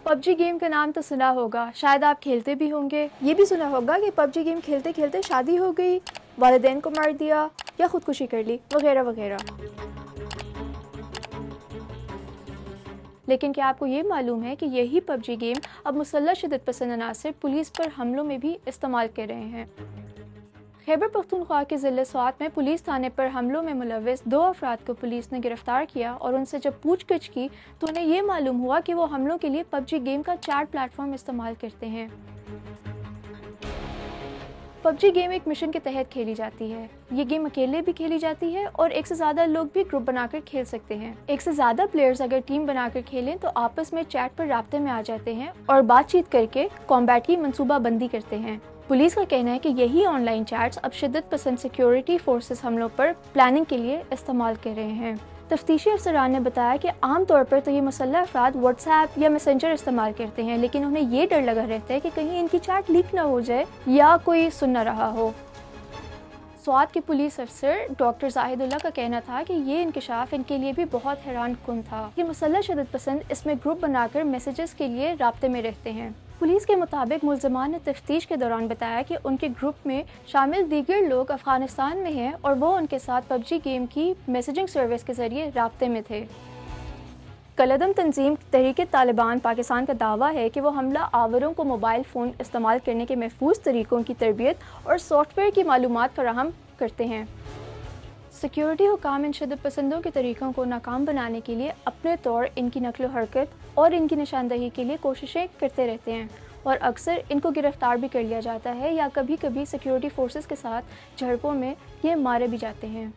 PUBG game का नाम तो सुना होगा, शायद आप खेलते भी होंगे। ये भी सुना होगा कि पबजी गेम खेलते खेलते शादी हो गई, वालिदैन को मार दिया या खुदकुशी कर ली, वगैरह वगैरह। लेकिन क्या आपको ये मालूम है कि यही पबजी गेम अब मुसल्लह शिद्दत पसंद अनासर पुलिस पर हमलों में भी इस्तेमाल कर रहे हैं। खैबर पख्तूनख्वा के ज़िले स्वात में पुलिस थाने पर हमलों में मुलव्विस 2 अफराद को पुलिस ने गिरफ्तार किया और उनसे जब पूछगिछ की तो उन्हें ये मालूम हुआ कि वो हमलों के लिए पबजी गेम का चैट प्लेटफॉर्म इस्तेमाल करते हैं। पबजी गेम एक मिशन के तहत खेली जाती है। ये गेम अकेले भी खेली जाती है और एक से ज़्यादा लोग भी ग्रुप बनाकर खेल सकते हैं। एक से ज़्यादा प्लेयर्स अगर टीम बनाकर खेलें तो आपस में चैट पर राब्ते में आ जाते हैं और बातचीत करके कॉम्बैट की मंसूबाबंदी करते हैं। पुलिस का कहना है कि यही ऑनलाइन चैट्स अब शिद्दत पसंद सिक्योरिटी फोर्सेस हमलों पर प्लानिंग के लिए इस्तेमाल कर रहे हैं। तफ्तीशी अफसरान ने बताया कि आम तौर पर तो ये मुसल्लह अफराद व्हाट्सएप या मैसेंजर इस्तेमाल करते हैं, लेकिन उन्हें ये डर लगा रहता है कि कहीं इनकी चैट लीक ना हो जाए या कोई सुन ना रहा हो। स्वात के पुलिस अफसर डॉक्टर जाहिदुल्ला का कहना था कि ये इंकशाफ इनके लिए भी बहुत हैरान कुन था कि मुसल्लह शिद्दत पसंद इसमें ग्रुप बनाकर मैसेजेस के लिए राब्ते में रहते हैं। पुलिस के मुताबिक मुल्ज़िमान ने तफ्तीश के दौरान बताया कि उनके ग्रुप में शामिल दीगर लोग अफगानिस्तान में हैं और वो उनके साथ पबजी गेम की मैसेजिंग सर्विस के ज़रिए राब्ते में थे। कलअदम तंजीम तहरीक तालिबान पाकिस्तान का दावा है कि वो हमला आवरों को मोबाइल फ़ोन इस्तेमाल करने के महफूज तरीक़ों की तरबियत और सॉफ्टवेयर की मालूमात फराहम करते हैं। सिक्योरिटी हुकाम इन शिद्दत पसंदों के तरीक़ों को नाकाम बनाने के लिए अपने तौर इनकी नकलो हरकत और इनकी निशानदही के लिए कोशिशें करते रहते हैं और अक्सर इनको गिरफ़्तार भी कर लिया जाता है या कभी कभी सिक्योरिटी फोर्सेस के साथ झड़पों में ये मारे भी जाते हैं।